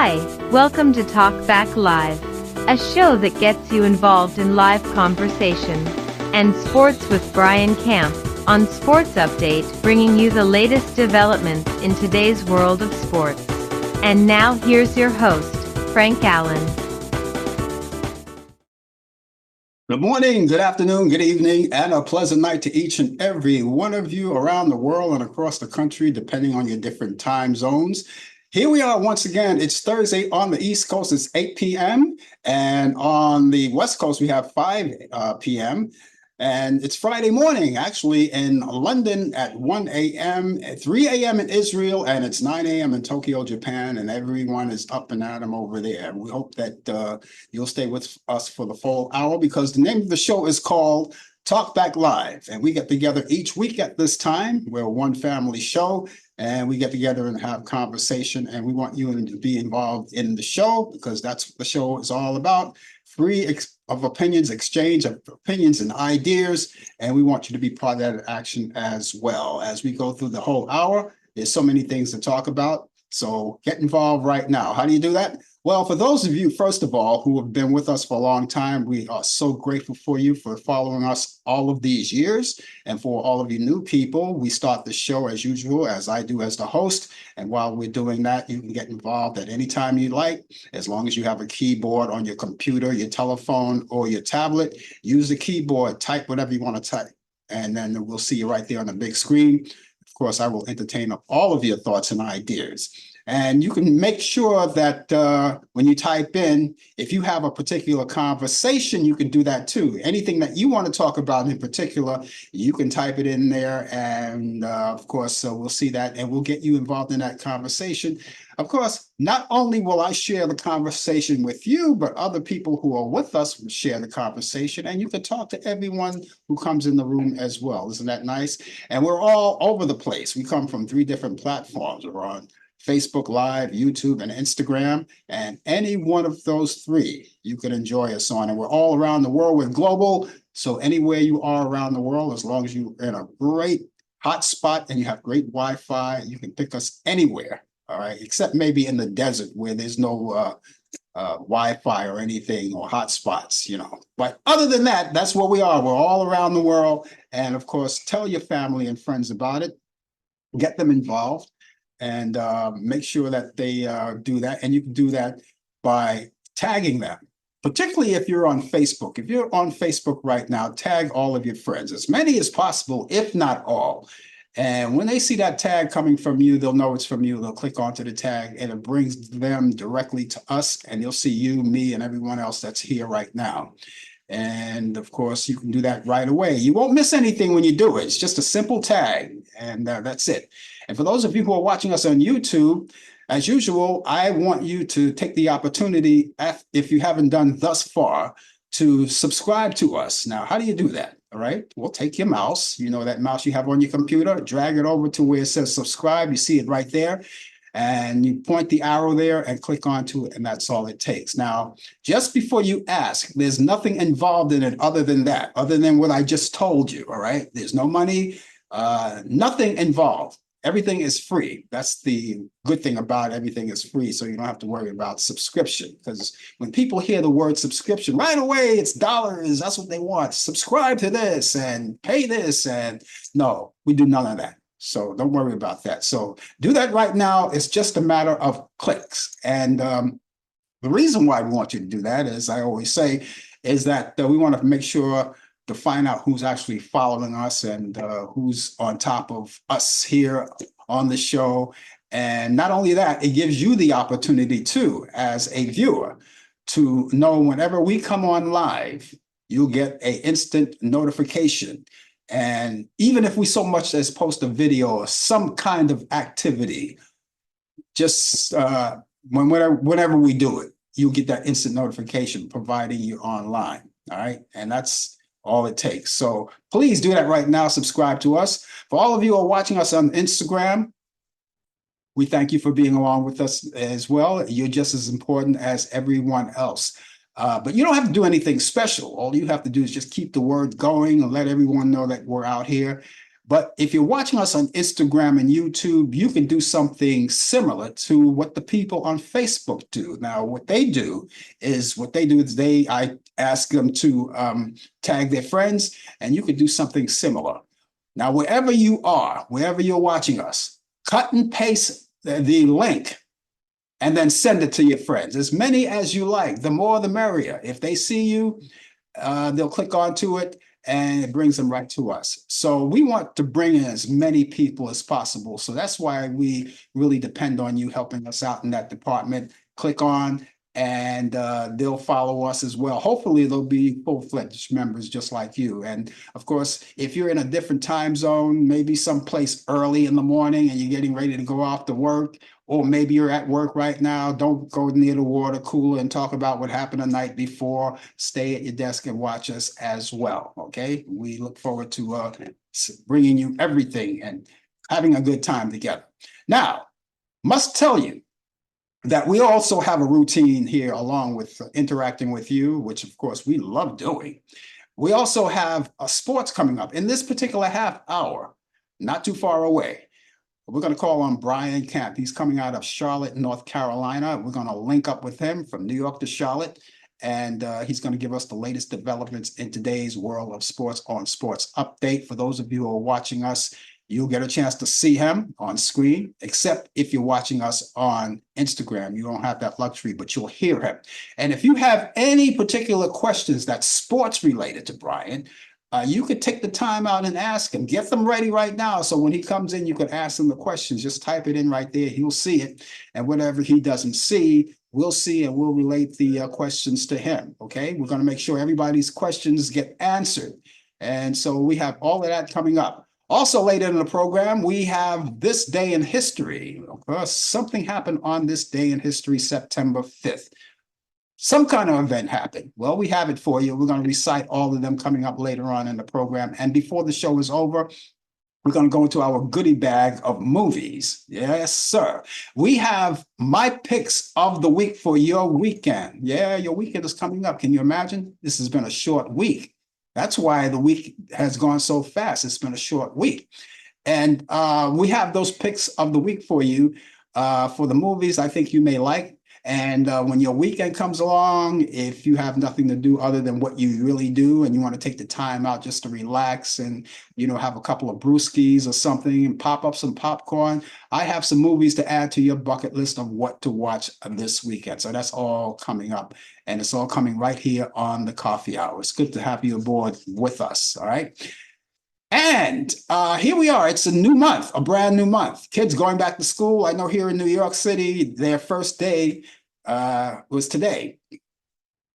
Hi, welcome to Talk Back Live, a show that gets you involved in live conversation and sports with Brian Camp on Sports Update, bringing you the latest developments in today's world of sports. And now here's your host, Frank Allan. Good morning, good afternoon, good evening, and a pleasant night to each and every one of you around the world and across the country, depending on your different time zones. Here we are once again. It's Thursday on the East Coast. It's 8 p.m. And on the West Coast, we have 5 p.m. And it's Friday morning, actually, in London at 1 a.m., at 3 a.m. in Israel, and it's 9 a.m. in Tokyo, Japan, and everyone is up and at 'em over there. We hope that you'll stay with us for the full hour, because the name of the show is called Talk Back Live, and we get together each week at this time. We're a one family show, and we get together and have conversation, and we want you to be involved in the show, because that's what the show is all about. Free of opinions, exchange of opinions and ideas, and we want you to be part of that action as well. As we go through the whole hour, there's so many things to talk about, so get involved right now. How do you do that? Well, for those of you, first of all, who have been with us for a long time, we are so grateful for you for following us all of these years. And for all of you new people, we start the show as usual, as I do as the host. And while we're doing that, you can get involved at any time you like, as long as you have a keyboard on your computer, your telephone, or your tablet. Use the keyboard, type whatever you want to type, and then we'll see you right there on the big screen. Of course, I will entertain all of your thoughts and ideas. And you can make sure that when you type in, if you have a particular conversation, you can do that too. Anything that you want to talk about in particular, you can type it in there. And of course, we'll see that and we'll get you involved in that conversation. Of course, not only will I share the conversation with you, but other people who are with us will share the conversation. And you can talk to everyone who comes in the room as well. Isn't that nice? And we're all over the place. We come from 3 different platforms. We're on Facebook Live, YouTube, and Instagram, and any one of those 3 you can enjoy us on. And we're all around the world. We're global, so anywhere you are around the world, as long as you're in a great hot spot and you have great Wi-Fi, you can pick us anywhere, all right, except maybe in the desert where there's no Wi-Fi or anything, or hotspots, you know. But other than that, that's where we are. We're all around the world. And of course, tell your family and friends about it. Get them involved. And make sure that they do that. And you can do that by tagging them, particularly if you're on Facebook. If you're on Facebook right now, tag all of your friends, as many as possible, if not all. And when they see that tag coming from you, they'll know it's from you. They'll click onto the tag and it brings them directly to us. And you'll see you, me, and everyone else that's here right now. And of course, you can do that right away. You won't miss anything when you do it. It's just a simple tag, and that's it. And for those of you who are watching us on YouTube, as usual, I want you to take the opportunity, if you haven't done thus far, to subscribe to us. Now, how do you do that? All right. Well, take your mouse, you know, that mouse you have on your computer, drag it over to where it says subscribe. You see it right there. And you point the arrow there and click onto it, and that's all it takes. Now, just before you ask, there's nothing involved in it other than that, other than what I just told you, all right? There's no money, nothing involved. Everything is free. That's the good thing about everything is free, so you don't have to worry about subscription. Because when people hear the word subscription, right away, it's dollars. That's what they want. Subscribe to this and pay this. And no, we do none of that. So don't worry about that. So do that right now. It's just a matter of clicks. And the reason why we want you to do that, as I always say, is that we want to make sure to find out who's actually following us and who's on top of us here on the show. And not only that, it gives you the opportunity too, as a viewer, to know whenever we come on live, you'll get an instant notification. And even if we so much as post a video or some kind of activity, just whenever we do it, you'll get that instant notification providing you're online. All right. And that's all it takes. So please do that right now. Subscribe to us. For all of you who are watching us on Instagram, we thank you for being along with us as well. You're just as important as everyone else. But you don't have to do anything special. All you have to do is just keep the word going and let everyone know that we're out here. But if you're watching us on Instagram and YouTube, you can do something similar to what the people on Facebook do. Now, what they do is I ask them to tag their friends, and you can do something similar. Now, wherever you are, wherever you're watching us, cut and paste the link and then send it to your friends. As many as you like, the more the merrier. If they see you, they'll click onto it and it brings them right to us. So we want to bring in as many people as possible. So that's why we really depend on you helping us out in that department. Click on and they'll follow us as well. Hopefully they'll be full-fledged members just like you. And of course, if you're in a different time zone, maybe someplace early in the morning and you're getting ready to go off to work, or maybe you're at work right now, don't go near the water cooler and talk about what happened the night before. Stay at your desk and watch us as well, okay? We look forward to bringing you everything and having a good time together. Now, must tell you that we also have a routine here along with interacting with you, which of course we love doing. We also have sports coming up in this particular half hour, not too far away. We're going to call on Brian Camp. He's coming out of Charlotte, North Carolina. We're going to link up with him from New York to Charlotte, and he's going to give us the latest developments in today's world of sports on Sports Update. For those of you who are watching us, you'll get a chance to see him on screen, except if you're watching us on Instagram. You don't have that luxury, but you'll hear him. And if you have any particular questions that's sports related to Brian, you could take the time out and ask him. Get them ready right now. So when he comes in, you can ask him the questions. Just type it in right there. He'll see it. And whatever he doesn't see, we'll see and we'll relate the questions to him. Okay. We're going to make sure everybody's questions get answered. And so we have all of that coming up. Also later in the program, we have This Day in History. Of course, something happened on this day in history, September 5th. Some kind of event happened. Well, we have it for you. We're going to recite all of them coming up later on in the program. And before the show is over, we're going to go into our goodie bag of movies. Yes, sir. We have my picks of the week for your weekend. Yeah, your weekend is coming up. Can you imagine? This has been a short week. That's why the week has gone so fast. It's been a short week. And we have those picks of the week for you for the movies I think you may like. And when your weekend comes along, if you have nothing to do other than what you really do and you want to take the time out just to relax and, you know, have a couple of brewskis or something and pop up some popcorn, I have some movies to add to your bucket list of what to watch this weekend. So that's all coming up. And it's all coming right here on the Coffee Hour. It's good to have you aboard with us. All right. And here we are. It's a new month, a brand new month. Kids going back to school. I know here in New York City, their first day was today.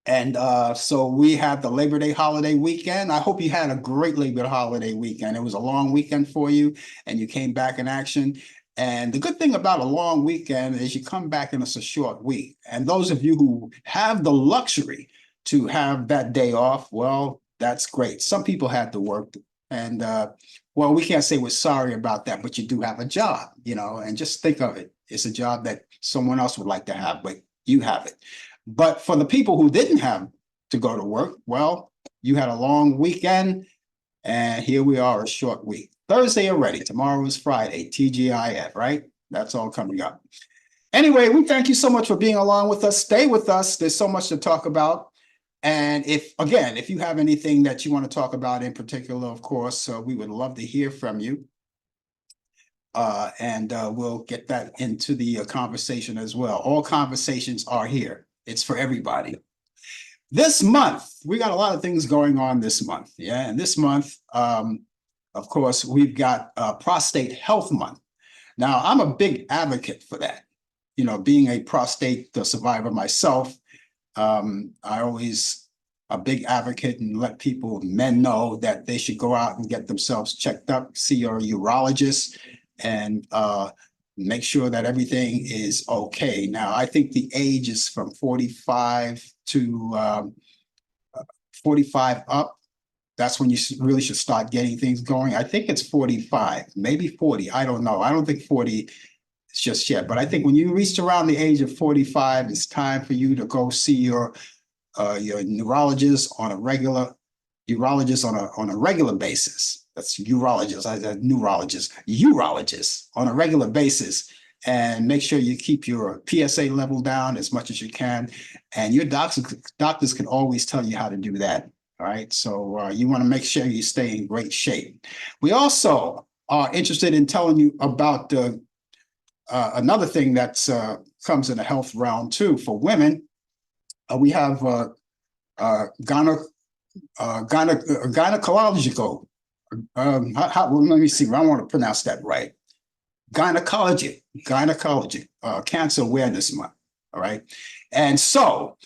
And so we have the Labor Day holiday weekend. I hope you had a great Labor holiday weekend. It was a long weekend for you and you came back in action. And the good thing about a long weekend is you come back and it's a short week. And those of you who have the luxury to have that day off, well, that's great. Some people had to work. And well, we can't say we're sorry about that, but you do have a job, you know, and just think of it. It's a job that someone else would like to have, but you have it. But for the people who didn't have to go to work, well, you had a long weekend and here we are, a short week. Thursday already. Tomorrow is Friday, TGIF, right? That's all coming up. Anyway, we thank you so much for being along with us. Stay with us. There's so much to talk about. And if you have anything that you want to talk about in particular, of course, we would love to hear from you. And we'll get that into the conversation as well. All conversations are here. It's for everybody. This month, we got a lot of things going on this month. Yeah, and this month, of course, we've got Prostate Health Month. Now, I'm a big advocate for that. You know, being a prostate survivor myself, I always a big advocate and let men know that they should go out and get themselves checked up, see your urologist, and make sure that everything is okay. Now, I think the age is from 45 to 45 up. That's when you really should start getting things going. I think it's 45, maybe 40. I don't know. I don't think 40 just yet, but I think when you reach around the age of 45, it's time for you to go see your neurologist on a regular basis. that's urologists, I said urologists on a regular basis, and make sure you keep your PSA level down as much as you can. And your doctors can always tell you how to do that. All right. So you want to make sure you stay in great shape. We also are interested in telling you about another thing that's comes in the health realm too. For women, we have gynecological. Well, let me see. I want to pronounce that right. Gynecology, Cancer Awareness Month. All right. And so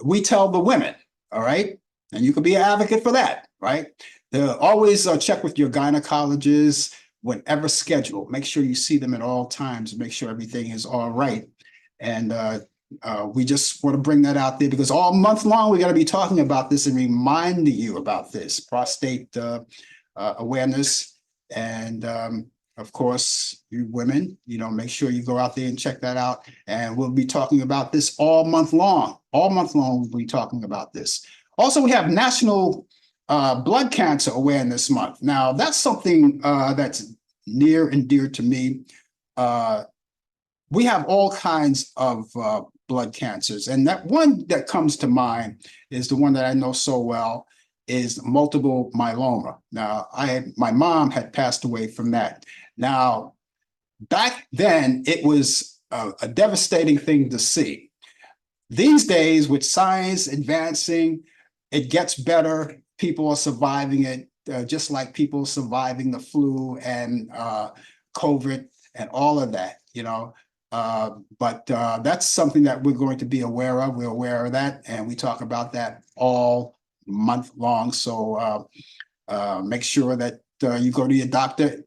we tell the women, all right, and you can be an advocate for that, right? Always check with your gynecologist whenever scheduled. Make sure you see them at all times. Make sure everything is all right. And we just want to bring that out there because all month long we're going to be talking about this and reminding you about this prostate awareness. And of course, you women, make sure you go out there and check that out. And we'll be talking about this all month long. All month long, we'll be talking about this. Also, we have National Blood Cancer Awareness Month. Now, that's something that's near and dear to me. We have all kinds of blood cancers. And that one that comes to mind is the one that I know so well, is multiple myeloma. Now, my mom had passed away from that. Now, back then, it was a devastating thing to see. These days, with science advancing, it gets better. People are surviving it, just like people surviving the flu and COVID and all of that, but that's something that we're going to be aware of. We're aware of that, and we talk about that all month long. So make sure that you go to your doctor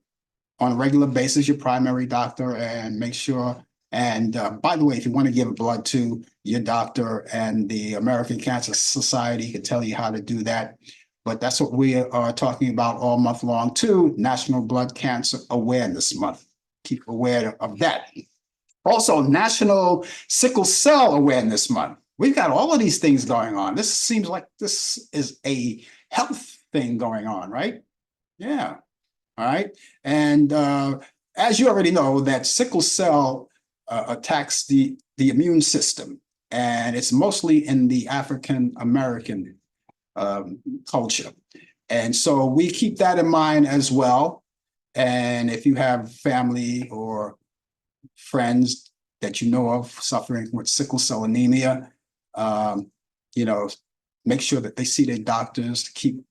on a regular basis, your primary doctor, and make sure. And by the way, if you want to give blood to your doctor, and the American Cancer Society can tell you how to do that. But that's what we are talking about all month long too, National Blood Cancer Awareness Month. Keep aware of that. Also, National Sickle Cell Awareness Month. We've got all of these things going on. This seems like this is a health thing going on, right? Yeah. All right. And as you already know, that sickle cell attacks the immune system, and it's mostly in the African American culture. And so we keep that in mind as well. And if you have family or friends that you know of suffering with sickle cell anemia, make sure that they see their doctors to keep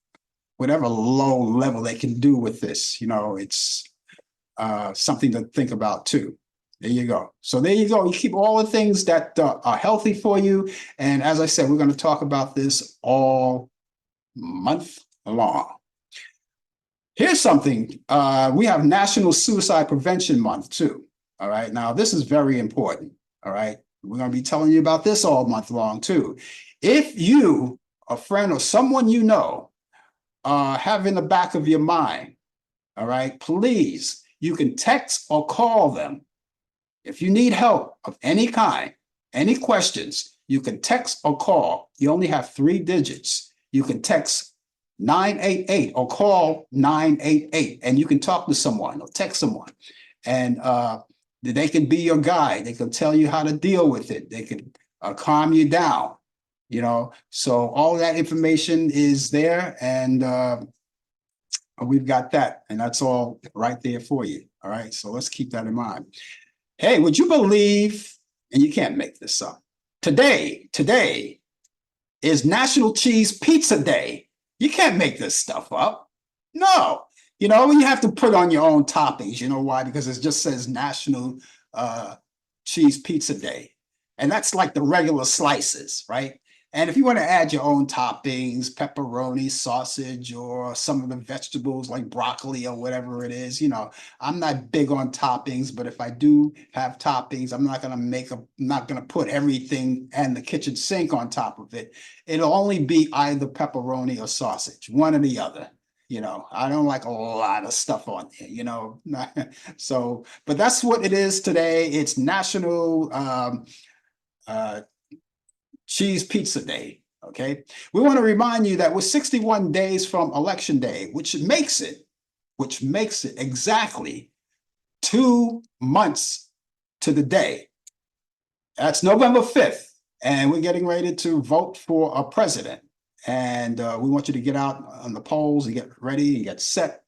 whatever low level they can do with this. It's something to think about too. There you go. So there you go. You keep all the things that are healthy for you. And as I said, we're going to talk about this all month long. Here's something. We have National Suicide Prevention Month too. All right. Now, this is very important. All right. We're going to be telling you about this all month long too. If you, a friend or someone you know, have in the back of your mind, all right, please, you can text or call them. If you need help of any kind, any questions, you can text or call. You only have 3 digits. You can text 988 or call 988, and you can talk to someone or text someone, and they can be your guide. They can tell you how to deal with it. They can calm you down, So all that information is there, and we've got that, and that's all right there for you. All right, so let's keep that in mind. Hey, would you believe, and you can't make this up, today is National Cheese Pizza Day. You can't make this stuff up. No. You have to put on your own toppings. You know why? Because it just says National Cheese Pizza Day. And that's like the regular slices, right? And if you want to add your own toppings, pepperoni, sausage, or some of the vegetables like broccoli or whatever it is, I'm not big on toppings, but if I do have toppings, I'm not going to put everything and the kitchen sink on top of it. It'll only be either pepperoni or sausage, one or the other. I don't like a lot of stuff on there, So, but that's what it is today. It's National Cheese Pizza Day. Okay. We want to remind you that we're 61 days from Election Day, which makes it which makes it exactly 2 months to the day. That's November 5th, and we're getting ready to vote for a president. And we want you to get out on the polls and get ready and get set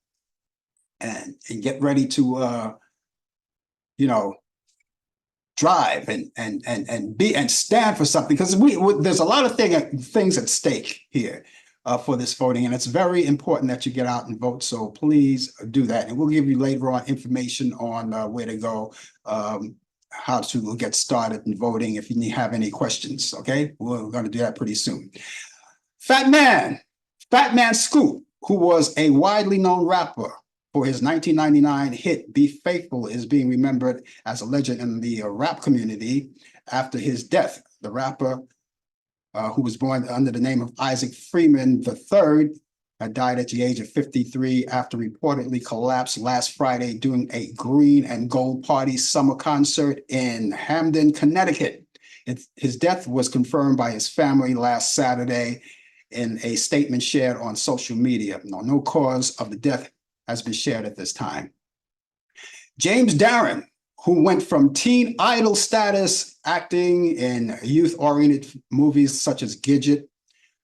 and get ready to, drive and be and stand for something, because there's a lot of things at stake here for this voting, and it's very important that you get out and vote. So please do that, and we'll give you later on information on where to go, how to get started in voting if you have any questions. Okay, we're going to do that pretty soon. Fat Man Scoop, who was a widely known rapper for his 1999 hit Be Faithful, is being remembered as a legend in the rap community after his death. The rapper, who was born under the name of Isaac Freeman III, had died at the age of 53 after reportedly collapsed last Friday during a Green and Gold Party summer concert in Hamden, Connecticut. His death was confirmed by his family last Saturday in a statement shared on social media. No cause of the death has been shared at this time. James Darren, who went from teen idol status acting in youth-oriented movies such as Gidget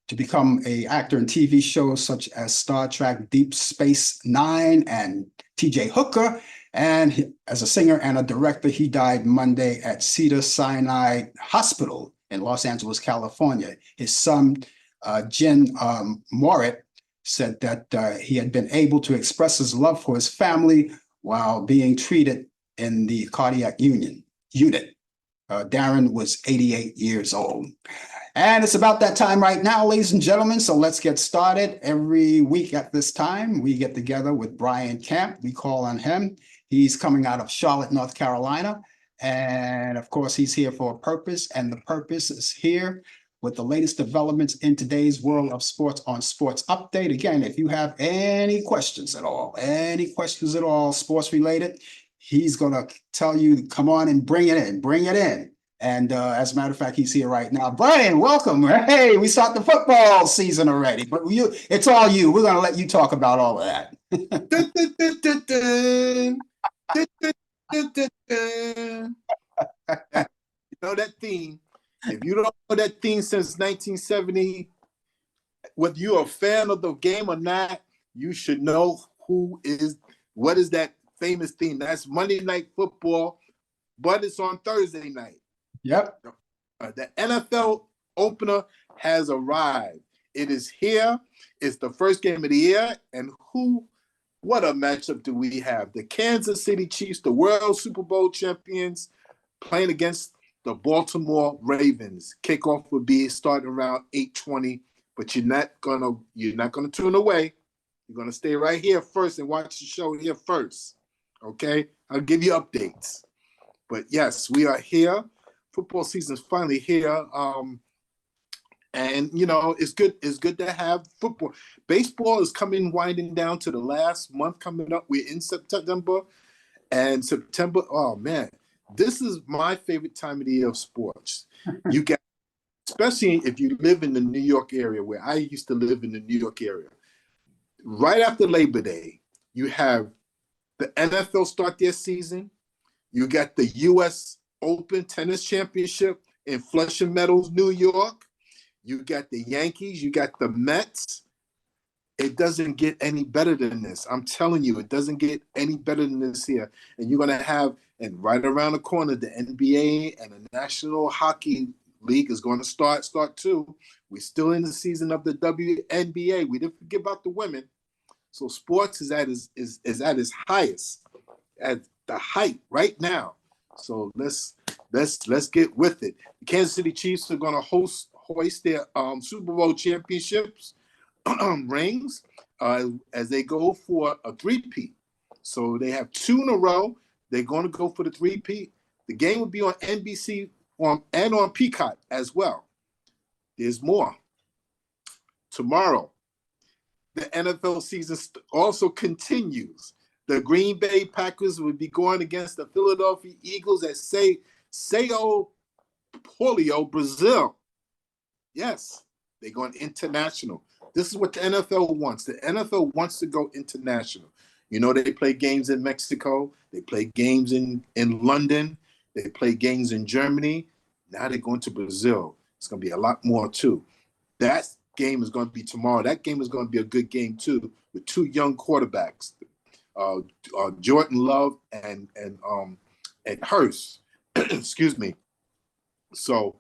to become an actor in TV shows such as Star Trek Deep Space Nine and TJ Hooker, and as a singer and a director, he died Monday at Cedars-Sinai Hospital in Los Angeles, California. His son, Jen Morit, said that he had been able to express his love for his family while being treated in the cardiac unit. Darren was 88 years old. And it's about that time right now, ladies and gentlemen, so let's get started. Every week at this time, we get together with Brian Camp. We call on him. He's coming out of Charlotte, North Carolina. And of course, he's here for a purpose, and the purpose is here with the latest developments in today's world of sports on Sports Update. Again, if you have any questions at all, sports related, he's going to tell you, come on and bring it in. And as a matter of fact, he's here right now. Brian, welcome. Hey, we start the football season already, but it's all you. We're going to let you talk about all of that. You know that theme. If you don't know that theme since 1970, whether you're a fan of the game or not, you should know what is that famous theme. That's Monday Night Football, but it's on Thursday night. Yep. The NFL opener has arrived. It is here. It's the first game of the year. And what a matchup do we have? The Kansas City Chiefs, the world Super Bowl champions, playing against the Baltimore Ravens. Kickoff will be starting around 8:20, but you're not gonna tune away. You're gonna stay right here first and watch the show here first. Okay? I'll give you updates. But yes, we are here. Football season's finally here. And it's good to have football. Baseball is winding down to the last month coming up. We're in September. And September, oh man, this is my favorite time of the year of sports. You get, especially if you live in the New York area, where I used to live in the New York area. Right after Labor Day, you have the NFL start their season. You got the U.S. Open Tennis Championship in Flushing Meadows, New York. You got the Yankees. You got the Mets. It doesn't get any better than this. I'm telling you, it doesn't get any better than this here. And you're going to have, and right around the corner, the NBA and the National Hockey League is going to start too. We're still in the season of the WNBA. We didn't forget about the women. So sports is at its highest, at the height right now. So let's get with it. The Kansas City Chiefs are going to hoist their Super Bowl championships rings as they go for a three-peat. So they have 2 in a row. They're going to go for the three-peat. The game will be on NBC and on Peacock as well. There's more. Tomorrow, the NFL season also continues. The Green Bay Packers will be going against the Philadelphia Eagles at Sao Paulo, Brazil. Yes, they're going international. This is what the NFL wants. The NFL wants to go international. You know, they play games in Mexico. They play games in London. They play games in Germany. Now they're going to Brazil. It's going to be a lot more, too. That game is going to be tomorrow. That game is going to be a good game, too, with two young quarterbacks, Jordan Love and Hurst. Excuse me. So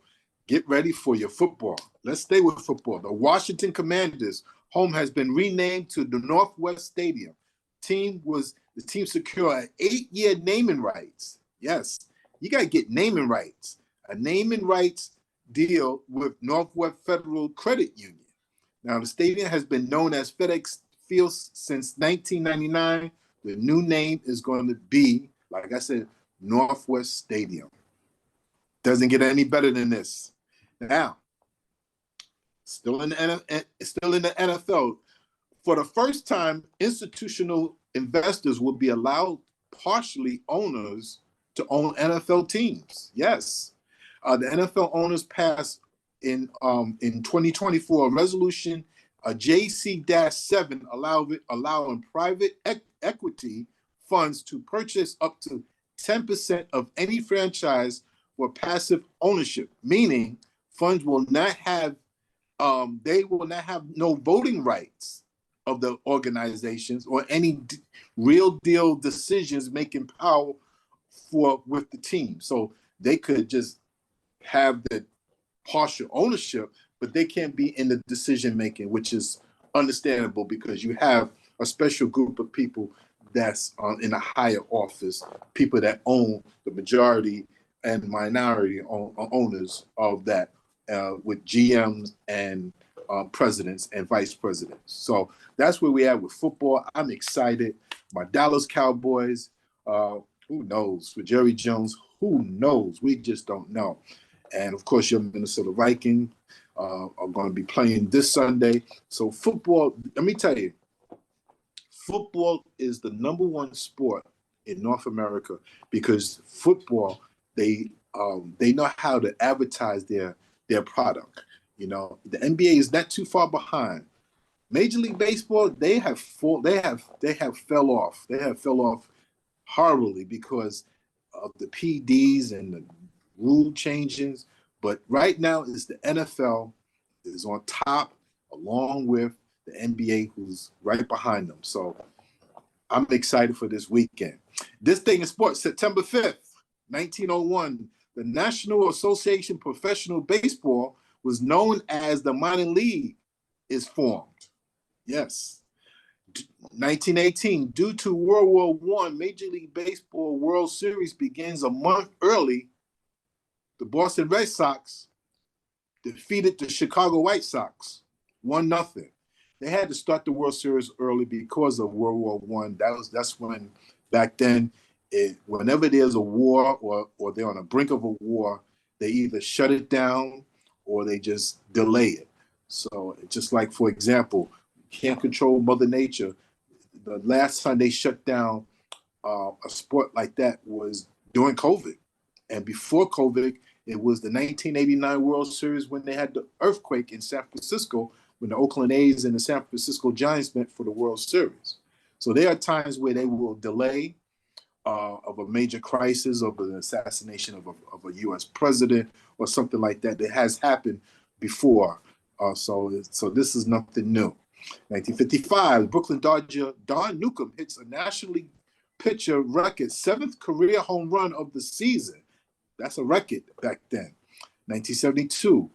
get ready for your football. Let's stay with football. The Washington Commanders' home has been renamed to the Northwest Stadium. The team secured an 8-year naming rights. Yes, you got to get naming rights. A naming rights deal with Northwest Federal Credit Union. Now, the stadium has been known as FedEx Field since 1999. The new name is going to be, like I said, Northwest Stadium. Doesn't get any better than this. Now, still in the NFL, for the first time, institutional investors will be allowed partially owners to own NFL teams. Yes, the NFL owners passed in 2024 a resolution, JC-7, allowing private equity funds to purchase up to 10% of any franchise for passive ownership, meaning funds will not have no voting rights of the organizations or any real deal decisions making power with the team. So they could just have the partial ownership, but they can't be in the decision making, which is understandable because you have a special group of people that's in a higher office, people that own the majority and minority owners of that, with GMs and presidents and vice presidents. So that's where we are with football. I'm excited. My Dallas Cowboys, who knows? For Jerry Jones, who knows? We just don't know. And of course, your Minnesota Vikings are going to be playing this Sunday. So football, let me tell you, football is the #1 sport in North America because football, they know how to advertise their product. You know, the NBA is not too far behind. Major League Baseball, they have fell off. They have fell off horribly because of the PDs and the rule changes. But right now, it's the NFL is on top, along with the NBA, who's right behind them. So I'm excited for this weekend. This thing in sports, September 5th, 1901, the National Association of Professional Baseball was known as the minor league is formed. Yes. 1918, due to World War I, Major League Baseball World Series begins a month early. The Boston Red Sox defeated the Chicago White Sox 1-0. They had to start the World Series early because of World War I. That's when back then, whenever there's a war or they're on the brink of a war, they either shut it down or they just delay it. So just like, for example, you can't control Mother Nature. The last time they shut down a sport like that was during COVID. And before COVID, it was the 1989 World Series when they had the earthquake in San Francisco when the Oakland A's and the San Francisco Giants met for the World Series. So there are times where they will delay of a major crisis, of an assassination of a U.S. president or something like that. That has happened before. So this is nothing new. 1955, Brooklyn Dodger Don Newcomb hits a National League pitcher record, 7th career home run of the season. That's a record back then. 1972,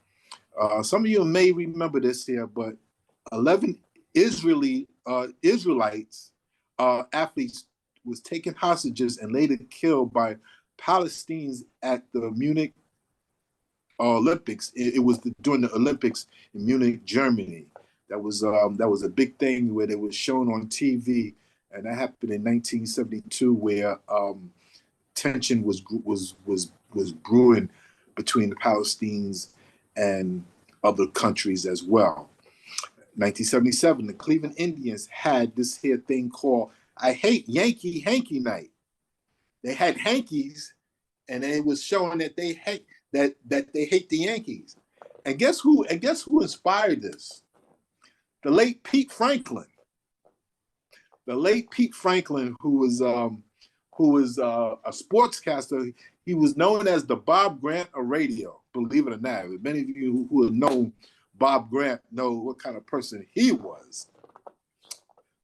some of you may remember this here, but 11 Israelites athletes was taken hostages and later killed by Palestinians at the Munich Olympics. It was during the Olympics in Munich, Germany. That was a big thing where they was shown on TV, and that happened in 1972, where tension was brewing between the Palestinians and other countries as well. 1977, the Cleveland Indians had this here thing called I Hate Yankee Hanky Night. They had hankies, and it was showing that they hate they hate the Yankees. And guess who inspired this? The late Pete Franklin. the late Pete Franklin, who was a sportscaster. He was known as the Bob Grant of radio, believe it or not. Many of you who have known Bob Grant know what kind of person he was.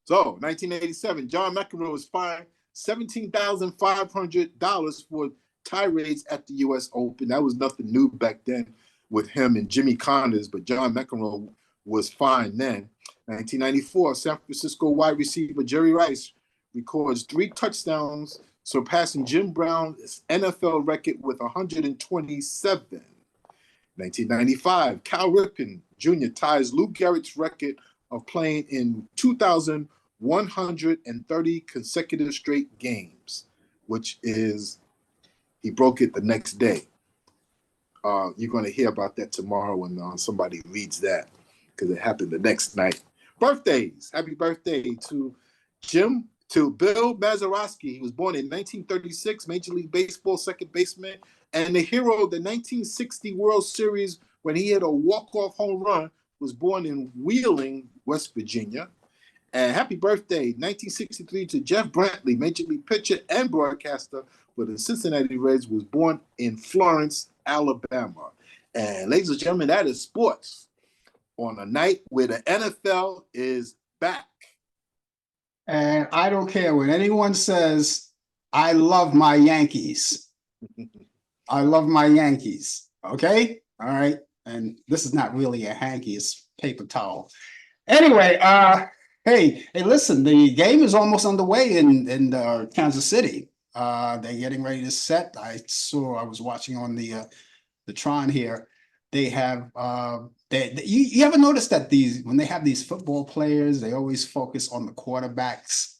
So, 1987, John McEnroe was fined $17,500 for tirades at the U.S. Open. That was nothing new back then with him and Jimmy Connors, but John McEnroe was fined then. 1994, San Francisco wide receiver Jerry Rice records 3 touchdowns, surpassing Jim Brown's NFL record with 127. 1995, Cal Ripken Jr. ties Lou Gehrig's record of playing in 2,130 consecutive straight games, which is, he broke it the next day. You're going to hear about that tomorrow when somebody reads that, because it happened the next night. Birthdays. Happy birthday to Bill Mazeroski. He was born in 1936, Major League Baseball second baseman, and the hero of the 1960 World Series when he hit a walk-off home run, was born in Wheeling, West Virginia. And happy birthday, 1963, to Jeff Brantley, Major League pitcher and broadcaster for the Cincinnati Reds, was born in Florence, Alabama. And ladies and gentlemen, that is sports on a night where the NFL is back. And I don't care what anyone says, I love my Yankees. I love my Yankees. Okay? All right. And this is not really a hanky, it's paper towel. Anyway, hey, listen, the game is almost underway in Kansas City. They're getting ready to set. I was watching on the Tron here. They have you ever notice that when they have these football players, they always focus on the quarterbacks.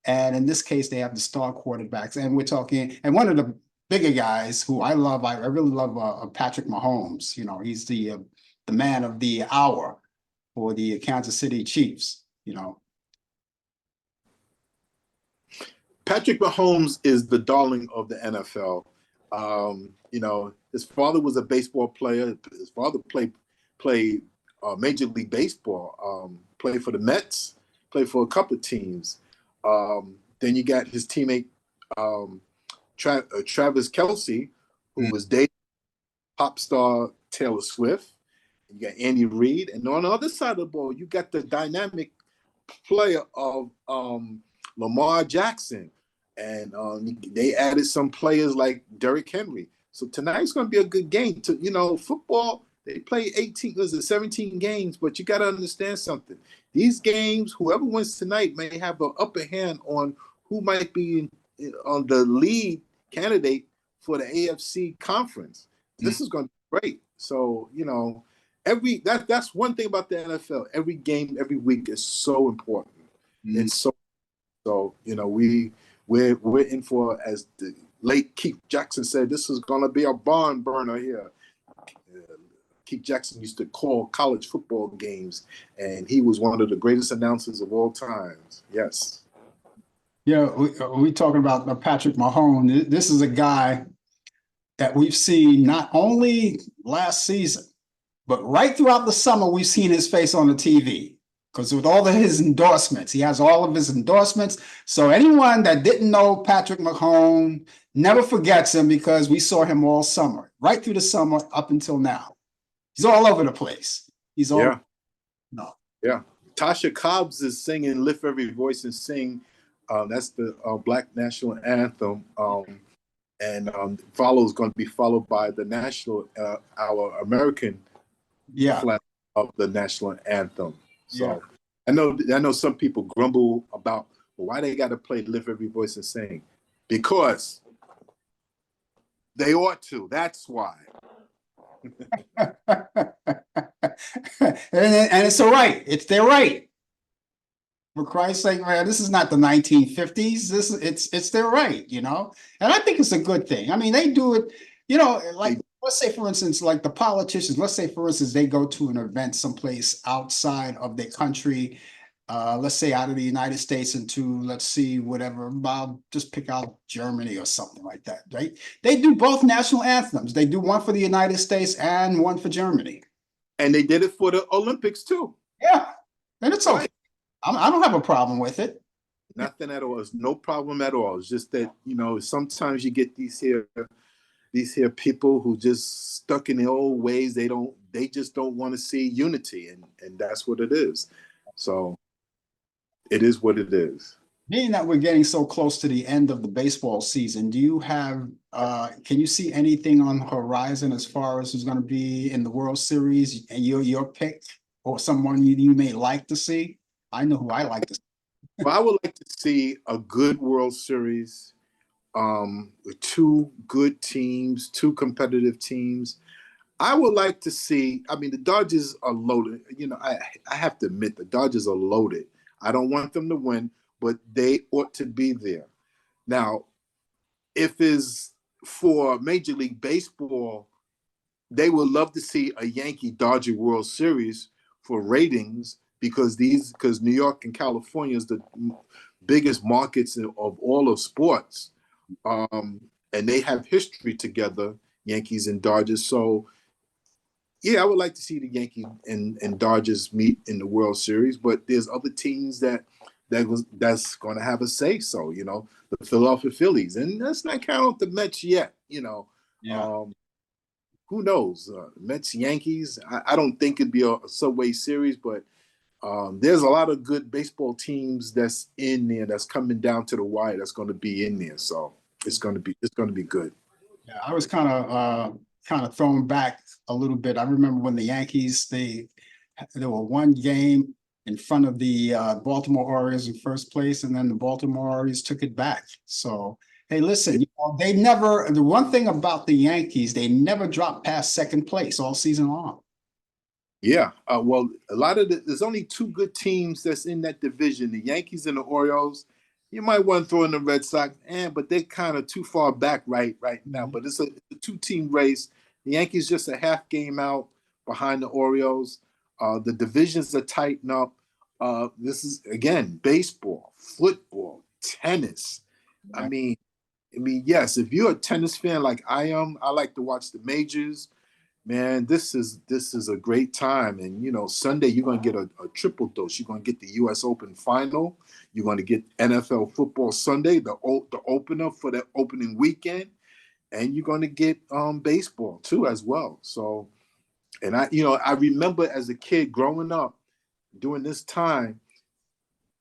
And in this case, they have the star quarterbacks. And we're talking, and one of the bigger guys who I love, I really love Patrick Mahomes. You know, he's the man of the hour for the Kansas City Chiefs, you know. Patrick Mahomes is the darling of the NFL. You know, his father was a baseball player. His father played Major League Baseball, played for the Mets, played for a couple of teams. Then you got his teammate, Travis Kelce, who was dating pop star Taylor Swift. You got Andy Reid. And on the other side of the ball, you got the dynamic player of Lamar Jackson. And they added some players like Derrick Henry. So tonight's going to be a good game. Football, they play 17 games, but you got to understand something. These games, whoever wins tonight may have an upper hand on who might be on the lead candidate for the AFC conference. This is going to be great. So, that's one thing about the NFL. Every game, every week is so important. It's so we're in for, as the late Keith Jackson said, this is going to be a barn burner here. Keith Jackson used to call college football games, and he was one of the greatest announcers of all times. Yes. Yeah, we talking about Patrick Mahomes. This is a guy that we've seen not only last season, but right throughout the summer, we've seen his face on the TV. Because with all of his endorsements, he has all of his endorsements. So anyone that didn't know Patrick Mahomes never forgets him, because we saw him all summer, right through the summer up until now. He's all over the place. He's all Yeah. Tasha Cobbs is singing "Lift Every Voice and Sing." That's the Black national anthem. And is going to be followed by the national, our American flag of the national anthem. So I know some people grumble about why they got to play "Lift Every Voice and Sing," because they ought to. That's why. and it's all right. It's their right. For Christ's sake, man, this is not the 1950s. It's their right, And I think it's a good thing. I mean, they do it, like, let's say, for instance, like the politicians, let's say, for instance, they go to an event someplace outside of their country, let's say out of the United States into, let's see, whatever, I'll just pick out Germany or something like that, right? They do both national anthems. They do one for the United States and one for Germany. And they did it for the Olympics too. Yeah, and it's okay. I don't have a problem with it. Nothing at all. It's no problem at all. It's just that, sometimes you get these here people who just stuck in the old ways. They just don't want to see unity, and that's what it is. So it is what it is. Being that we're getting so close to the end of the baseball season, do you have, can you see anything on the horizon as far as who's going to be in the World Series and your pick or someone you may like to see? I know who I like to see. Well, I would like to see a good World Series with two good teams, two competitive teams. I would like to see, I mean, the Dodgers are loaded. I have to admit, the Dodgers are loaded. I don't want them to win, but they ought to be there. Now, if it's for Major League Baseball, they would love to see a Yankee Dodger World Series for ratings because New York and California is the biggest markets of all of sports. And they have history together, Yankees and Dodgers. So yeah, I would like to see the Yankees and Dodgers meet in the World Series, but there's other teams that's going to have a say. So, the Philadelphia Phillies, and let's not count the Mets yet. Yeah. Who knows? Mets, Yankees. I don't think it'd be a Subway Series, but there's a lot of good baseball teams that's in there that's coming down to the wire. That's going to be in there. So it's going to be good. Yeah, I was kind of thrown back a little bit. I remember when the Yankees, there were one game in front of the Baltimore Orioles in first place, and then the Baltimore Orioles took it back. So, hey, listen, the one thing about the Yankees, they never dropped past second place all season long. Yeah, well, there's only two good teams that's in that division, the Yankees and the Orioles. You might want to throw in the Red Sox, but they're kind of too far back right now. Mm-hmm. But it's a two-team race. The Yankees just a half game out behind the Orioles. The divisions are tightened up. This is, again, baseball, football, tennis. Right. I mean, yes, if you're a tennis fan like I am, I like to watch the majors. Man, this is a great time. And, Sunday you're going to get a triple dose. You're going to get the U.S. Open final. You're going to get NFL football Sunday, the opener for the opening weekend. And you're going to get baseball too as well. So, and I remember as a kid growing up during this time,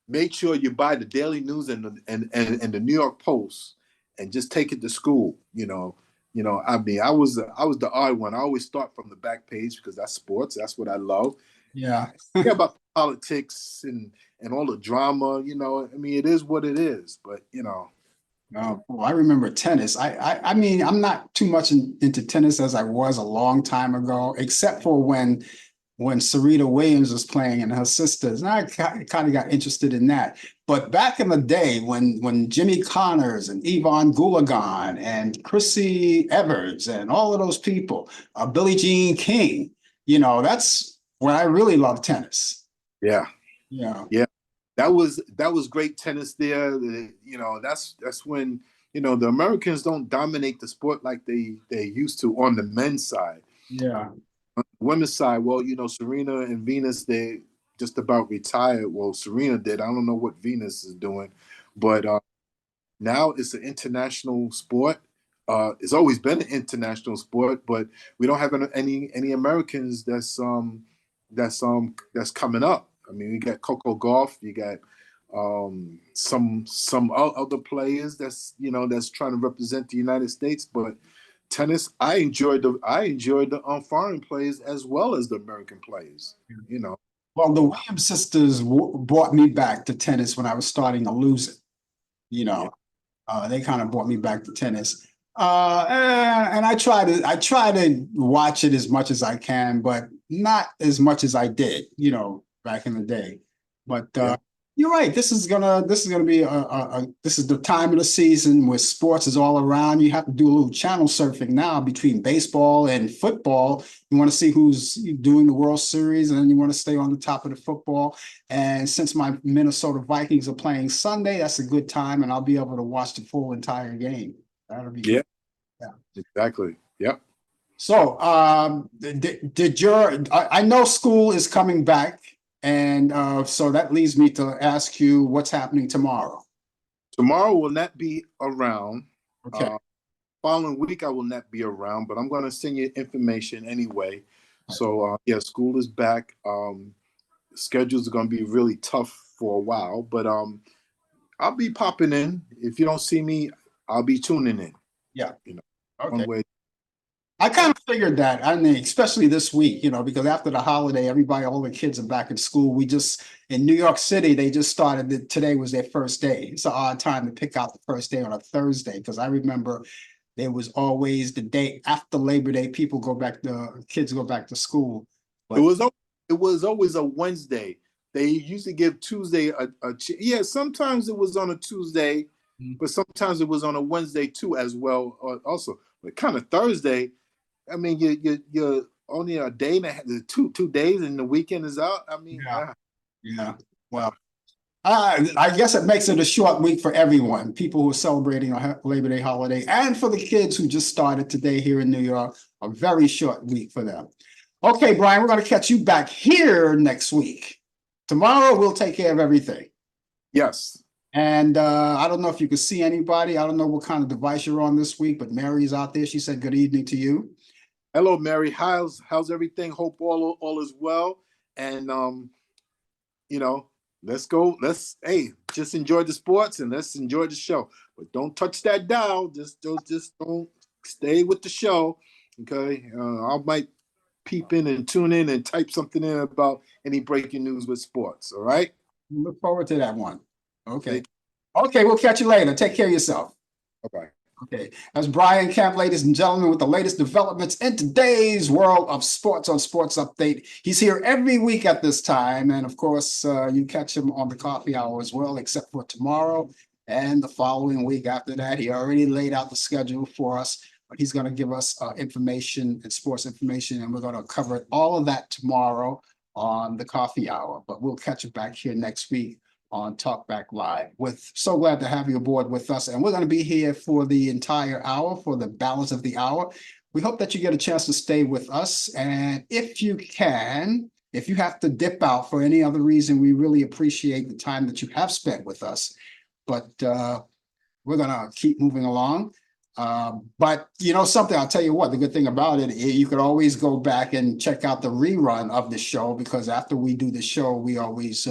make sure you buy the Daily News and the New York Post and just take it to school, I was the odd one. I always start from the back page because that's sports. That's what I love. Yeah. Yeah, about politics and all the drama, it is what it is. But, Well, I remember tennis. I mean, I'm not too much into tennis as I was a long time ago, except for when Serena Williams was playing and her sisters. And I kind of got interested in that. But back in the day when Jimmy Connors and Yvonne Goolagong and Chrissy Evers and all of those people, Billie Jean King, that's when I really loved tennis. Yeah. Yeah. Yeah. That was great tennis there. That's when, the Americans don't dominate the sport like they used to on the men's side. Yeah. On the women's side, well, Serena and Venus, they just about retired. Well, Serena did. I don't know what Venus is doing, but now it's an international sport. It's always been an international sport, but we don't have any Americans that's coming up. I mean, we got Coco Gauff, you got some other players that's trying to represent the United States, but tennis, I enjoyed the foreign players as well as the American players. Well, the Williams sisters brought me back to tennis when I was starting to lose it. They kind of brought me back to tennis. And I try to watch it as much as I can, but not as much as I did, back in the day. But you're right. This is gonna be this is the time of the season where sports is all around. You have to do a little channel surfing now between baseball and football. You want to see who's doing the World Series, and then you want to stay on the top of the football. And since my Minnesota Vikings are playing Sunday, that's a good time, and I'll be able to watch the full entire game. That'll be good. Yeah, exactly. Yep. So, I know school is coming back, and so that leads me to ask you what's happening tomorrow. Tomorrow will not be around. Okay. Following week I will not be around, but I'm going to send you information anyway. So yeah, school is back. Schedules are going to be really tough for a while, but I'll be popping in. If you don't see me, I'll be tuning in. Yeah. One Okay. way. I kind of figured that. I mean, especially this week, because after the holiday, all the kids are back in school. In New York City, they just started. Today was their first day. It's an odd time to pick out the first day on a Thursday, because I remember there was always the day after Labor Day, kids go back to school. But it was always a Wednesday. They used to give Tuesday yeah, sometimes it was on a Tuesday, but sometimes it was on a Wednesday too as well also. But kind of Thursday, I mean, you're only a day and a half, 2 days, and the weekend is out. I mean, yeah. Well, I guess it makes it a short week for everyone. People who are celebrating a Labor Day holiday, and for the kids who just started today here in New York, a very short week for them. Okay, Brian, we're going to catch you back here next week. Tomorrow we'll take care of everything. Yes. And I don't know if you can see anybody. I don't know what kind of device you're on this week, but Mary's out there. She said good evening to you. Hello, Mary. How's everything? Hope all is well. And let's go. Just enjoy the sports and let's enjoy the show. But don't touch that dial. Just don't stay with the show. Okay. I might peep in and tune in and type something in about any breaking news with sports. All right. Look forward to that one. Okay. Okay, we'll catch you later. Take care of yourself. Bye-bye. Okay, that's Brian Camp, ladies and gentlemen, with the latest developments in today's world of sports on Sports Update. He's here every week at this time. And of course, you catch him on the coffee hour as well, except for tomorrow and the following week after that. He already laid out the schedule for us, but he's going to give us information and sports information, and we're going to cover all of that tomorrow on the coffee hour. But we'll catch you back here next week on Talk Back Live. So glad to have you aboard with us, and we're going to be here for the entire hour, for the balance of the hour. We hope that you get a chance to stay with us, and if you have to dip out for any other reason, we really appreciate the time that you have spent with us. But we're going to keep moving along. But something, I'll tell you what, the good thing about it, you could always go back and check out the rerun of the show, because after we do the show, we always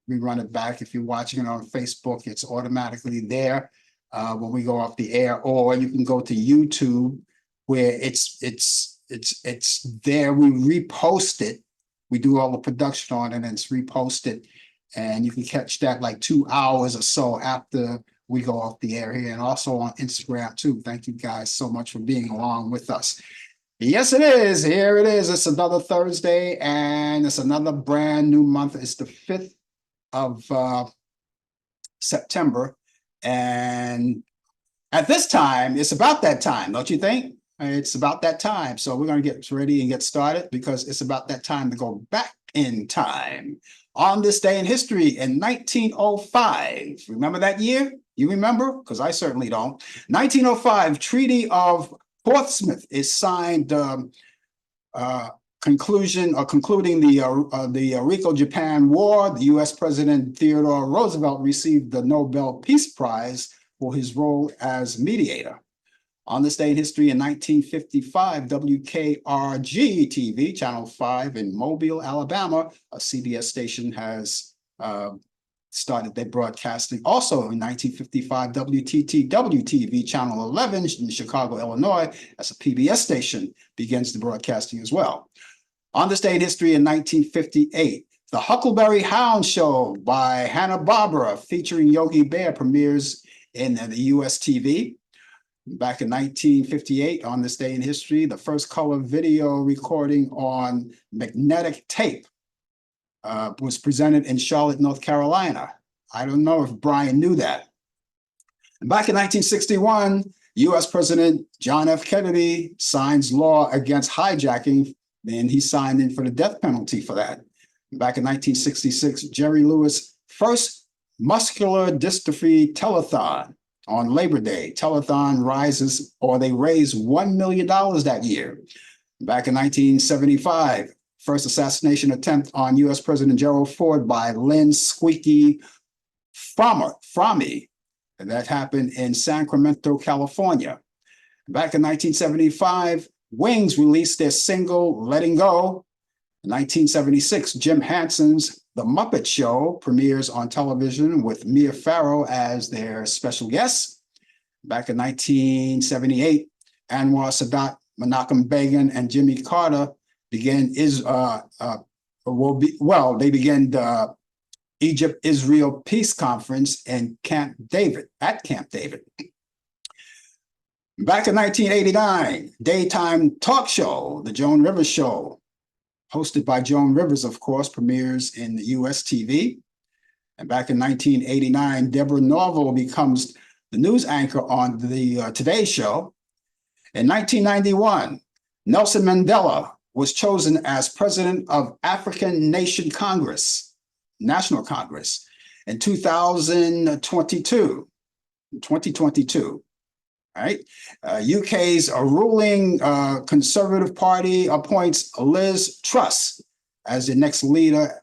we run it back. If you're watching it on Facebook, it's automatically there when we go off the air, or you can go to YouTube where it's there. We repost it. We do all the production on it and it's reposted, and you can catch that like 2 hours or so after we go off the air here, and also on Instagram too. Thank you guys so much for being along with us. Yes, it is. Here it is. It's another Thursday, and it's another brand new month. It's the 5th of September, and at this time, it's about that time, don't you think? It's about that time. So we're going to get ready and get started, because it's about that time to go back in time. On this day in history in 1905, remember that year? You remember? Because I certainly don't. 1905, Treaty of Portsmouth is signed, concluding the Rico-Japan War. The U.S. President Theodore Roosevelt received the Nobel Peace Prize for his role as mediator. On this day in history in 1955, WKRG-TV, Channel 5 in Mobile, Alabama, a CBS station, has started their broadcasting. Also in 1955, WTTW-TV, Channel 11 in Chicago, Illinois, as a PBS station, begins the broadcasting as well. On this day in history in 1958, The Huckleberry Hound Show by Hanna-Barbera featuring Yogi Bear premieres in the US TV. Back in 1958, on this day in history, the first color video recording on magnetic tape was presented in Charlotte, North Carolina. I don't know if Brian knew that. And back in 1961, US President John F. Kennedy signs law against hijacking, and he signed in for the death penalty for that. Back in 1966, Jerry Lewis' first muscular dystrophy telethon on Labor Day. Telethon they raised $1 million that year. Back in 1975, first assassination attempt on US President Gerald Ford by Lynn Squeaky Fromme And that happened in Sacramento, California. Back in 1975, Wings released their single, Letting Go. In 1976, Jim Henson's The Muppet Show premieres on television with Mia Farrow as their special guest. Back in 1978, Anwar Sadat, Menachem Begin, and Jimmy Carter began they began the Egypt-Israel Peace Conference in Camp David. Back in 1989, daytime talk show, The Joan Rivers Show, hosted by Joan Rivers, of course, premieres in the US TV. And back in 1989, Deborah Norville becomes the news anchor on the Today Show. In 1991, Nelson Mandela was chosen as president of African Nation Congress, National Congress, in 2022. Right? UK's ruling Conservative Party appoints Liz Truss as the next leader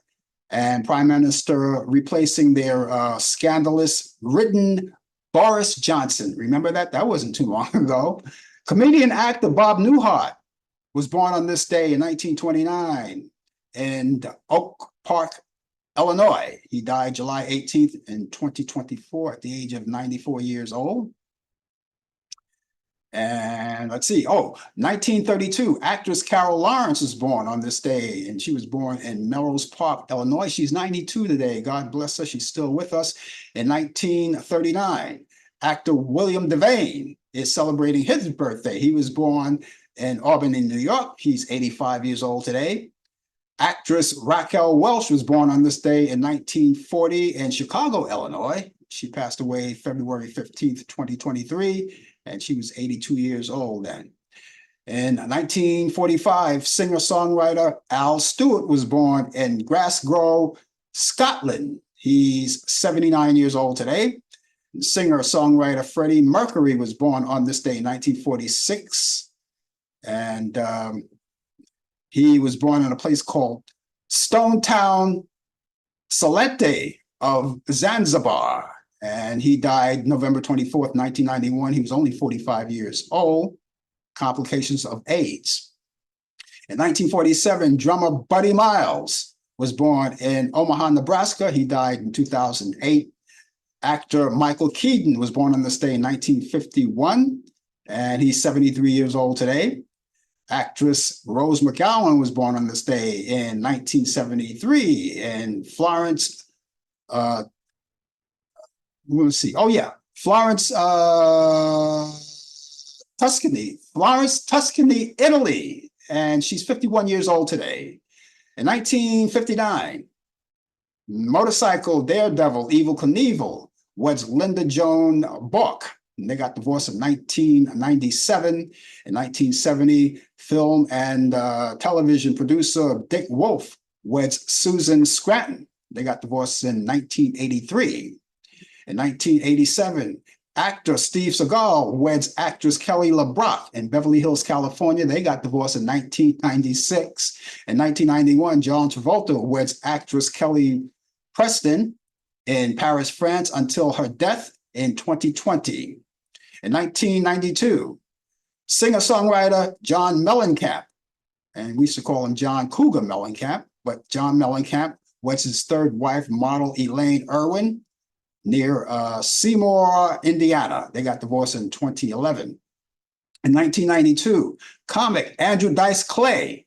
and Prime Minister, replacing their scandalous-ridden Boris Johnson. Remember that? That wasn't too long ago. Comedian actor Bob Newhart was born on this day in 1929 in Oak Park, Illinois. He died July 18th in 2024 at the age of 94 years old. And let's see, 1932, actress Carol Lawrence was born on this day, and she was born in Melrose Park, Illinois. She's 92 today. God bless her. She's still with us. In 1939, actor William Devane is celebrating his birthday. He was born in Albany, New York. He's 85 years old today. Actress Raquel Welch was born on this day in 1940 in Chicago, Illinois. She passed away February 15th, 2023. And she was 82 years old then. In 1945, singer-songwriter Al Stewart was born in Glasgow, Scotland. He's 79 years old today. Singer-songwriter Freddie Mercury was born on this day in 1946. And he was born in a place called Stone Town, Salete of Zanzibar. And he died November 24th, 1991. He was only 45 years old, complications of AIDS. In 1947, drummer Buddy Miles was born in Omaha, Nebraska. He died in 2008. Actor Michael Keaton was born on this day in 1951, and he's 73 years old today. Actress Rose McGowan was born on this day in 1973 in Florence, Florence, Tuscany, Italy, and she's 51 years old today. In 1959, motorcycle daredevil Evel Knievel weds Linda Joan Bork. And they got divorced in 1997. In 1970, film and television producer Dick Wolf weds Susan Scranton. They got divorced in 1983. In 1987, actor Steve Seagal weds actress Kelly LeBrock in Beverly Hills, California. They got divorced in 1996. In 1991, John Travolta weds actress Kelly Preston in Paris, France, until her death in 2020. In 1992, singer-songwriter John Mellencamp, and we used to call him John Cougar Mellencamp, but John Mellencamp weds his third wife, model Elaine Irwin, near Seymour, Indiana. They got divorced in 2011. In 1992, comic Andrew Dice Clay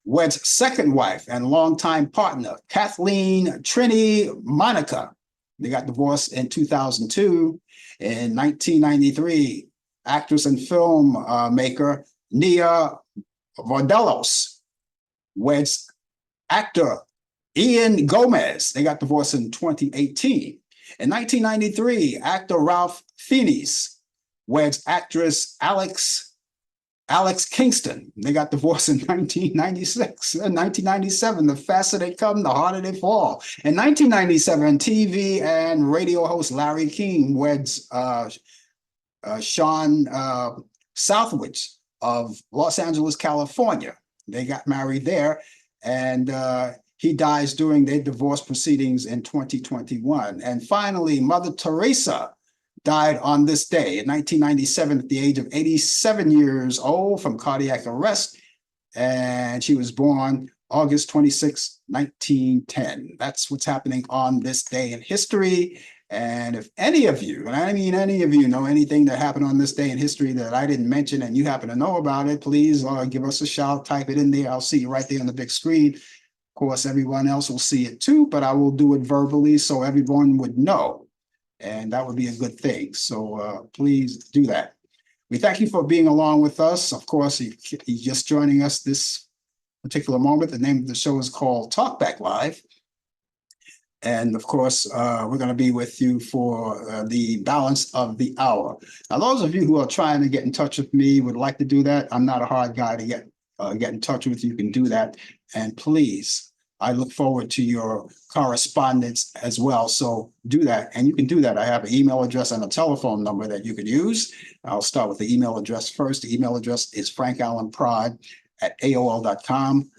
weds second wife and longtime partner Kathleen Trini Monica. They got divorced in 2002. In 1993, actress and film maker Nia Vardalos weds actor Ian Gomez. They got divorced in 2018. In 1993, actor Ralph Fiennes weds actress Alex Kingston. They got divorced in 1996. In 1997, the faster they come, the harder they fall. In 1997, TV and radio host Larry King weds Sean Southwich of Los Angeles, California. They got married there, and he dies during their divorce proceedings in 2021. And finally, Mother Teresa died on this day in 1997 at the age of 87 years old from cardiac arrest. And she was born August 26, 1910. That's what's happening on this day in history. And if any of you, and I mean any of you, know anything that happened on this day in history that I didn't mention and you happen to know about it, please give us a shout, type it in there. I'll see you right there on the big screen. Of course, everyone else will see it too, but I will do it verbally so everyone would know. And that would be a good thing. So please do that. We thank you for being along with us. Of course, you're just joining us this particular moment. The name of the show is called Talk Back Live. And of course, we're going to be with you for the balance of the hour. Now, those of you who are trying to get in touch with me would like to do that. I'm not a hard guy to get in touch with. You can do that. And please, I look forward to your correspondence as well. So do that. And you can do that. I have an email address and a telephone number that you could use. I'll start with the email address first. The email address is frankallenprod@aol.com.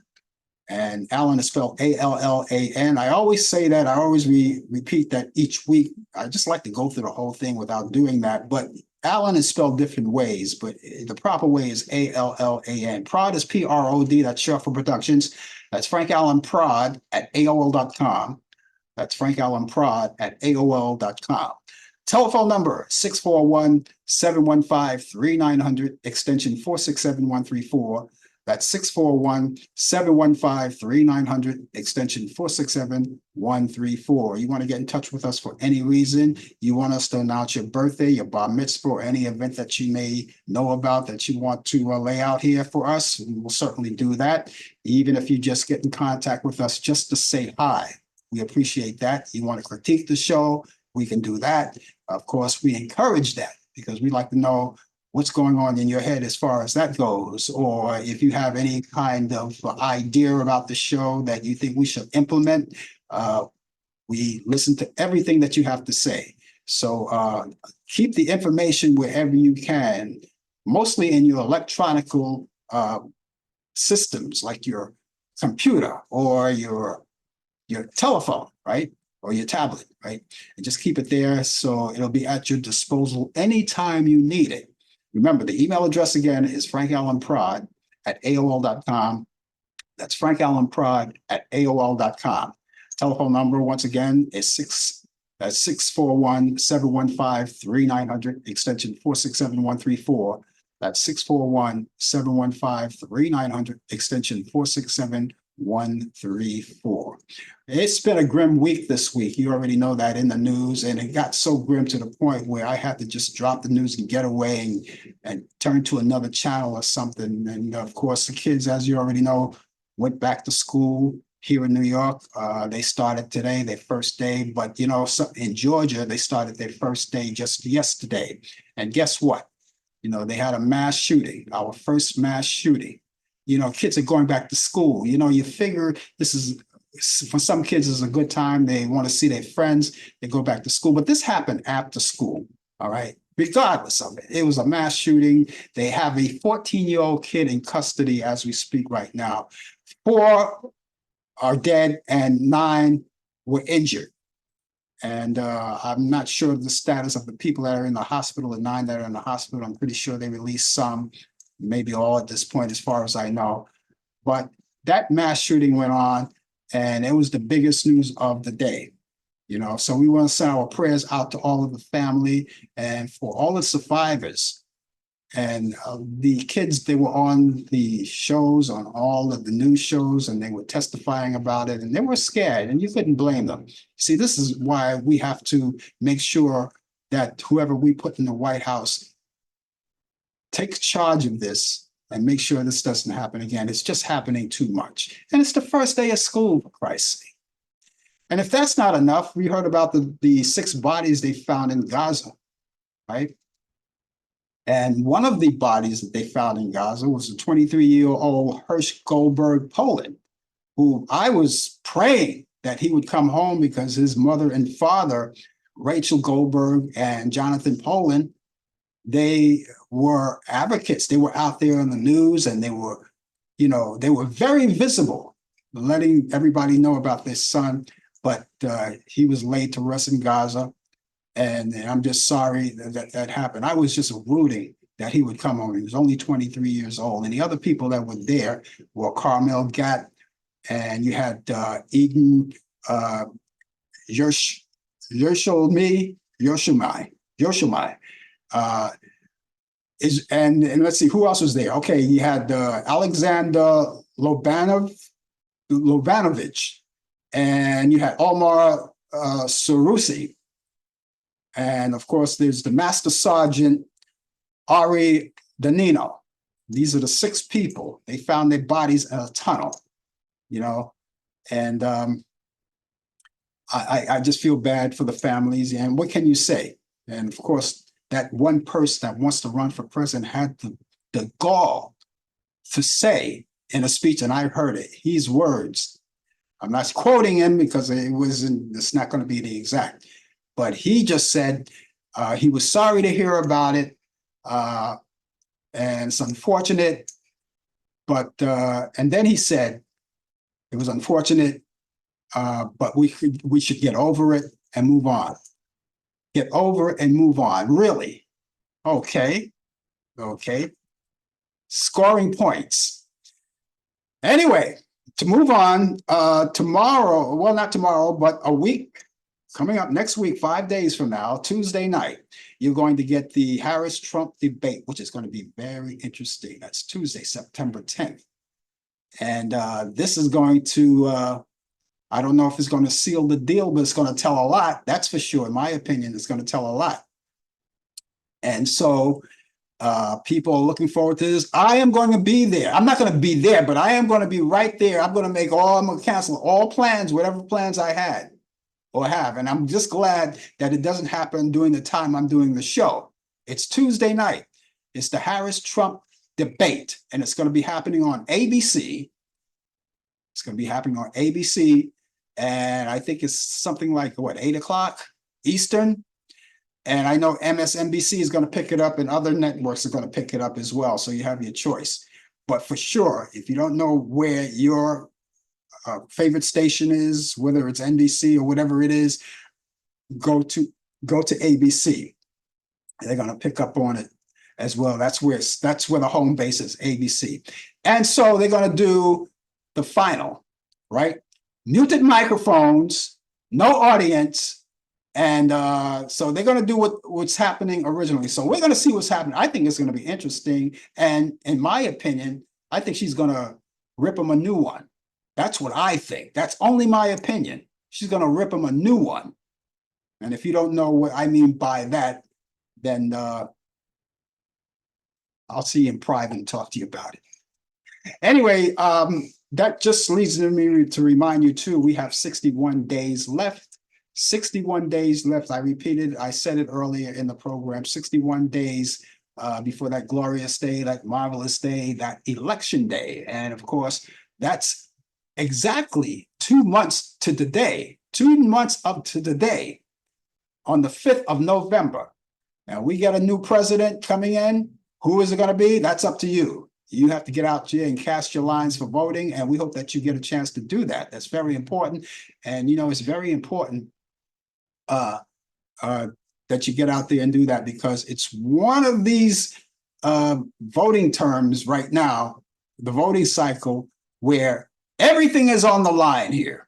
And Allan is spelled Allan. I always say that. I always repeat that each week. I just like to go through the whole thing without doing that. But Allan is spelled different ways, but the proper way is Allan. Prod is Prod. That's short for Productions. That's frankallenprod@aol.com. That's frankallenprod@aol.com. Telephone number 641-715-3900, extension 467134. That's 641-715-3900, extension 467134. You want to get in touch with us for any reason. You want us to announce your birthday, your bar mitzvah, or any event that you may know about that you want to lay out here for us. We will certainly do that. Even if you just get in contact with us just to say hi, we appreciate that. You want to critique the show, we can do that. Of course, we encourage that because we like to know what's going on in your head as far as that goes, or if you have any kind of idea about the show that you think we should implement, we listen to everything that you have to say. So keep the information wherever you can, mostly in your electronic systems like your computer or your telephone, right? Or your tablet, right? And just keep it there so it'll be at your disposal anytime you need it. Remember, the email address again is frankallenprod@aol.com. That's frankallenprod@aol.com. Telephone number, once again, is 641-715-3900, extension 467134. That's 641-715-3900, extension 467134. It's been a grim week this week. You already know that in the news, and it got so grim to the point where I had to just drop the news and get away and turn to another channel or something. And of course, the kids, as you already know, went back to school here in New York. They started today, their first day, but you know, in Georgia, they started their first day just yesterday. And guess what? You know, they had a mass shooting, our first mass shooting. You know, kids are going back to school. You know, you figure this is, for some kids, is a good time. They want to see their friends. They go back to school. But this happened after school, all right? Regardless of it. It was a mass shooting. They have a 14-year-old kid in custody as we speak right now. 4 are dead and 9 were injured. And I'm not sure of the status of the people that are in the hospital, the 9 that are in the hospital. I'm pretty sure they released some, maybe all at this point, as far as I know. But that mass shooting went on, and it was the biggest news of the day. You know, so we want to send our prayers out to all of the family and for all the survivors. And the kids, they were on the shows, on all of the news shows, and they were testifying about it, and they were scared, and you couldn't blame them. See, this is why we have to make sure that whoever we put in the White House takes charge of this and make sure this doesn't happen again. It's just happening too much. And it's the first day of school, for Christ's sake. And if that's not enough, we heard about the 6 bodies they found in Gaza, right? And one of the bodies that they found in Gaza was a 23-year-old Hersh Goldberg Poland, who I was praying that he would come home because his mother and father, Rachel Goldberg and Jonathan Poland, they were advocates. They were out there on the news, and they were, you know, they were very visible, letting everybody know about their son. But he was laid to rest in Gaza. And I'm just sorry that happened. I was just rooting that he would come home. He was only 23 years old. And the other people that were there were Carmel Gatt, and you had Eden Yoshumai. Uh, and let's see who else was there. Okay, you had Alexander Lobanovich, and you had Omar Sarusi, and of course there's the Master Sergeant Ari Danino. These are the 6 people. They found their bodies in a tunnel, and I just feel bad for the families. And what can you say? And of course, that one person that wants to run for president had the gall to say in a speech, and I heard it, his words. I'm not quoting him because it's not going to be the exact, but he just said he was sorry to hear about it. And it's unfortunate, but and then he said it was unfortunate, but we should get over it and move on. Get over it and move on. Really? Okay. Scoring points. Anyway, to move on, tomorrow, well, not tomorrow, but a week coming up next week, 5 days from now, Tuesday night, you're going to get the Harris-Trump debate, which is going to be very interesting. That's Tuesday, September 10th. And this is going to, I don't know if it's going to seal the deal, but it's going to tell a lot. That's for sure. In my opinion, it's going to tell a lot. And so people are looking forward to this. I am going to be there. I'm not going to be there, but I am going to be right there. I'm going to cancel all plans, whatever plans I had or have. And I'm just glad that it doesn't happen during the time I'm doing the show. It's Tuesday night. It's the Harris-Trump debate, and it's going to be happening on ABC. It's going to be happening on ABC, and I think it's something like, 8 o'clock Eastern? And I know MSNBC is going to pick it up, and other networks are going to pick it up as well, so you have your choice. But for sure, if you don't know where your favorite station is, whether it's NBC or whatever it is, go to ABC. They're going to pick up on it as well. That's where the home base is, ABC. And so they're going to do the final, right? Muted microphones, no audience. And so they're going to do what's happening originally. So we're going to see what's happening. I think it's going to be interesting. And in my opinion, I think she's going to rip him a new one. That's what I think. That's only my opinion. She's going to rip him a new one. And if you don't know what I mean by that, then I'll see you in private and talk to you about it. Anyway, that just leads me to remind you too, we have 61 days left. 61 days left. I repeated, I said it earlier in the program, 61 days before that glorious day, that marvelous day, that election day. And of course, that's exactly 2 months to the day, 2 months up to the day, on the 5th of November. Now we got a new president coming in. Who is it going to be? That's up to you. You have to get out here and cast your lines for voting, and we hope that you get a chance to do that. That's very important. And it's very important that you get out there and do that, because it's one of these voting terms right now, the voting cycle, where everything is on the line here.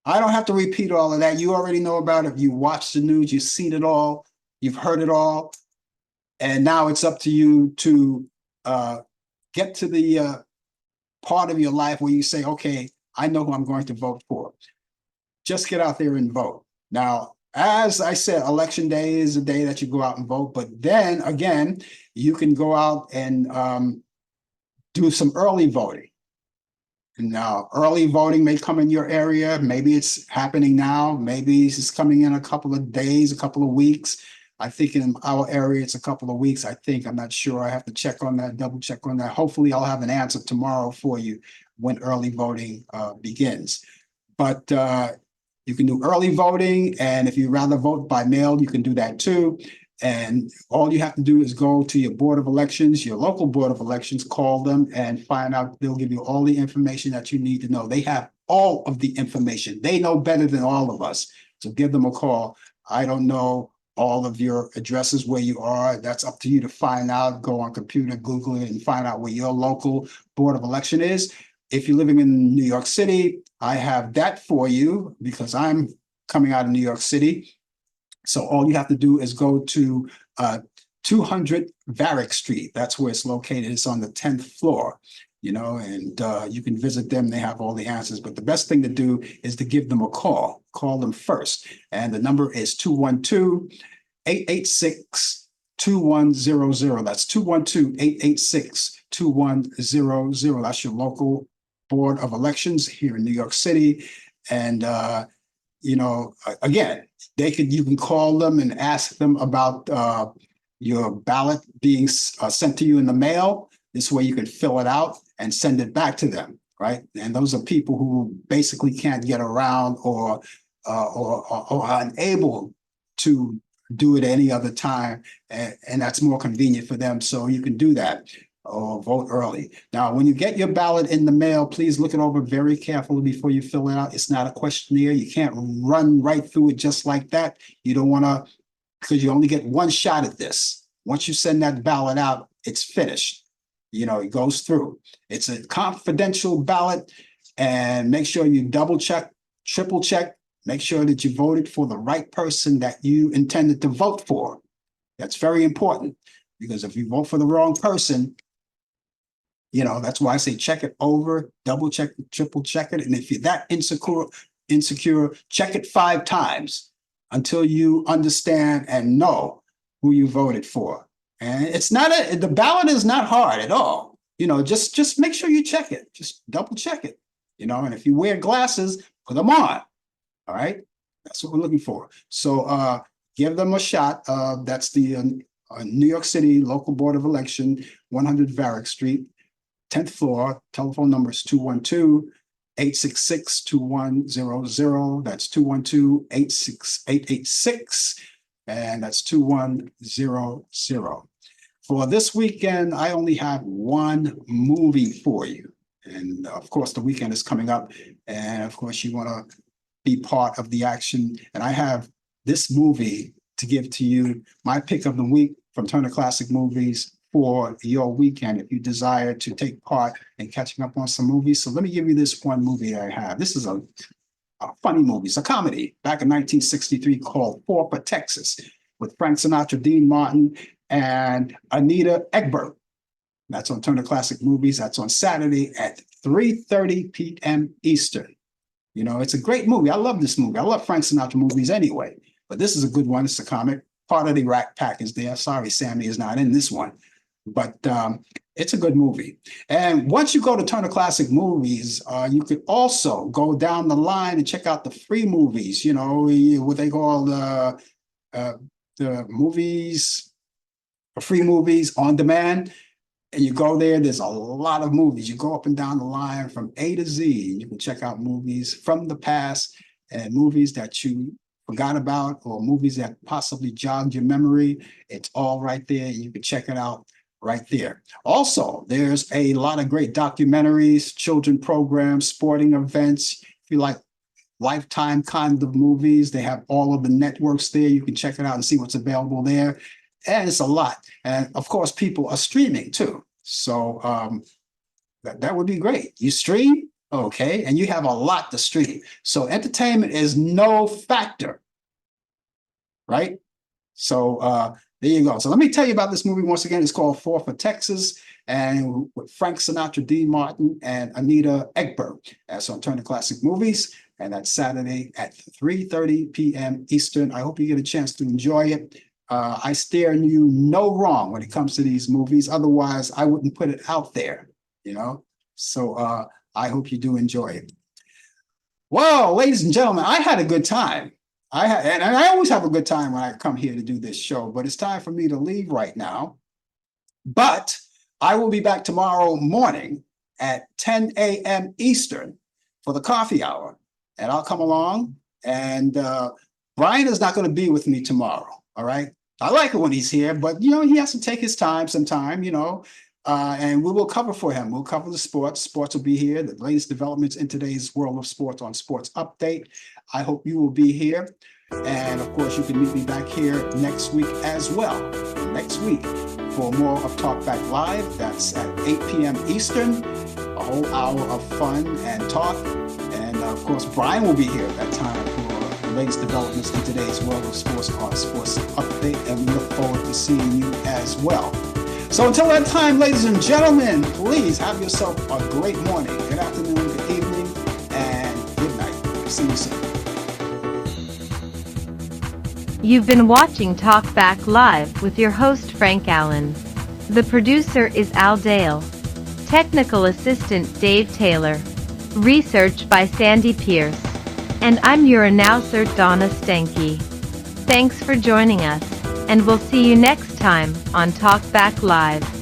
I don't have to repeat all of that. You already know about it. You watched the news, you've seen it all, you've heard it all. And now it's up to you to get to the part of your life where you say, okay, I know who I'm going to vote for. Just get out there and vote. Now, as I said, election day is a day that you go out and vote, but then again, you can go out and do some early voting. Now, early voting may come in your area. Maybe it's happening now. Maybe it's coming in a couple of days, a couple of weeks. I think in our area, it's a couple of weeks. I'm not sure. I have to check on that, double check on that. Hopefully I'll have an answer tomorrow for you when early voting begins. But you can do early voting. And if you'd rather vote by mail, you can do that too. And all you have to do is go to your board of elections, your local board of elections, call them and find out. They'll give you all the information that you need to know. They have all of the information. They know better than all of us. So give them a call. I don't know all of your addresses where you are. That's up to you to find out. Go on computer, Google it, and find out where your local Board of Election is. If you're living in New York City, I have that for you because I'm coming out of New York City. So all you have to do is go to 200 Varick Street. That's where it's located. It's on the 10th floor, and you can visit them. They have all the answers. But the best thing to do is to give them a call. Call them first. And the number is 212-886-2100. That's 212-886-2100. That's your local Board of Elections here in New York City. And again, you can call them and ask them about your ballot being sent to you in the mail. This way you can fill it out and send it back to them, right? And those are people who basically can't get around or are unable to do it any other time, and that's more convenient for them. So you can do that or vote early. Now, when you get your ballot in the mail, please look it over very carefully before you fill it out. It's not a questionnaire. You can't run right through it just like that. You don't want to, because you only get one shot at this. Once you send that ballot out, it's finished. It goes through. It's a confidential ballot, and make sure you double check, triple check, make sure that you voted for the right person that you intended to vote for. That's very important, because if you vote for the wrong person, that's why I say check it over, double check, triple check it. And if you're that insecure, check it 5 times until you understand and know who you voted for. And the ballot is not hard at all. Just make sure you check it. Just double check it. And if you wear glasses, put them on. All right. That's what we're looking for. So give them a shot. That's the New York City Local Board of Election, 100 Varick Street, 10th floor. Telephone number is 212-866-2100. That's 212-886, and that's 2100. For this weekend, I only have one movie for you. And of course, the weekend is coming up. And of course, you want to be part of the action. And I have this movie to give to you, my pick of the week from Turner Classic Movies for your weekend if you desire to take part in catching up on some movies. So let me give you this one movie I have. This is a funny movie. It's a comedy back in 1963 called Four for Texas with Frank Sinatra, Dean Martin, and Anita Ekberg. That's on Turner Classic Movies. That's on Saturday at 3:30 p.m. Eastern. It's a great movie. I love this movie. I love Frank Sinatra movies anyway, but this is a good one. It's a comic. Part of the Rat Pack is there. Sorry, Sammy is not in this one, but it's a good movie. And once you go to Turner Classic Movies, you could also go down the line and check out the free movies, what they call the movies, free movies on demand. And you go there, there's a lot of movies. You go up and down the line from A to Z, and you can check out movies from the past and movies that you forgot about or movies that possibly jogged your memory. It's all right there. You can check it out right there. Also, there's a lot of great documentaries, children programs, sporting events. If you like Lifetime kind of movies, they have all of the networks there. You can check it out and see what's available there. And it's a lot. And of course, people are streaming too. So that would be great. You stream, okay, and you have a lot to stream. So entertainment is no factor, right? So there you go. So let me tell you about this movie once again. It's called Four for Texas, and with Frank Sinatra, Dean Martin, and Anita Ekberg. That's on Turner Classic Movies, and that's Saturday at 3:30 p.m. Eastern. I hope you get a chance to enjoy it. I steer you no wrong when it comes to these movies. Otherwise, I wouldn't put it out there, So I hope you do enjoy it. Well, ladies and gentlemen, I had a good time. And I always have a good time when I come here to do this show, but it's time for me to leave right now. But I will be back tomorrow morning at 10 a.m. Eastern for the coffee hour. And I'll come along, and Brian is not going to be with me tomorrow. All right. I like it when he's here, but he has to take his time sometime, and we will cover for him. We'll cover the sports. Sports will be here. The latest developments in today's world of sports on Sports Update. I hope you will be here. And of course, you can meet me back here next week as well. Next week for more of Talk Back Live. That's at 8 p.m. Eastern. A whole hour of fun and talk. And of course, Brian will be here at that time for the latest developments in today's world of sports on Sports Update. And we look forward to seeing you as well. So until that time, ladies and gentlemen, please have yourself a great morning, good afternoon, good evening, and good night. See you soon. You've been watching Talk Back Live with your host Frank Allen. The producer is Al Dale. Technical assistant Dave Taylor. Research by Sandy Pierce. And I'm your announcer Donna Stenke. Thanks for joining us, and we'll see you next time on Talk Back Live.